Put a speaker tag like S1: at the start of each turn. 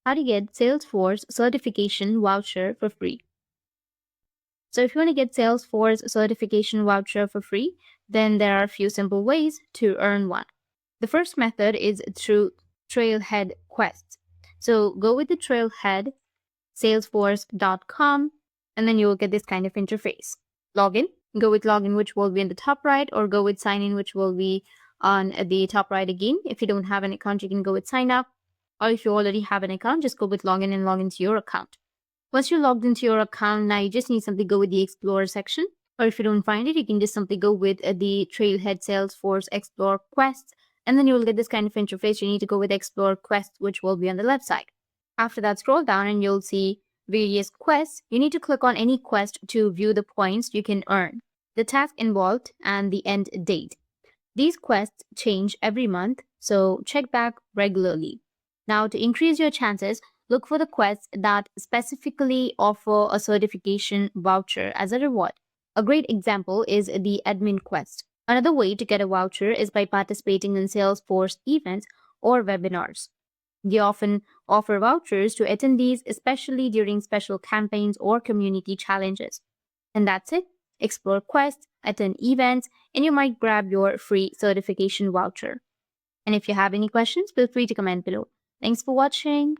S1: how to get Salesforce certification voucher for free. So if you want to get Salesforce certification voucher for free, then there are a few simple ways to earn one. The first method is through Trailhead quests. So go with the Trailhead, salesforce.com, and then you will get this kind of interface. Login, go with login, which will be in the top right, or go with sign in, which will be on the top right again. If you don't have an account, you can go with sign up, or if you already have an account, just go with login and log into your account. Once you're logged into your account, now you just need simply go with the Explore section, or if you don't find it, you can just simply go with the Trailhead Salesforce Explore Quests, and then you will get this kind of interface. You need to go with Explore Quests, which will be on the left side. After that, scroll down and you'll see various quests. You need to click on any quest to view the points you can earn, the task involved, and the end date. These quests change every month, so check back regularly. Now, to increase your chances, look for the quests that specifically offer a certification voucher as a reward. A great example is the admin quest. Another way to get a voucher is by participating in Salesforce events or webinars. They often offer vouchers to attendees, especially during special campaigns or community challenges. And that's it. Explore quests, attend events, and you might grab your free certification voucher. And if you have any questions, feel free to comment below. Thanks for watching.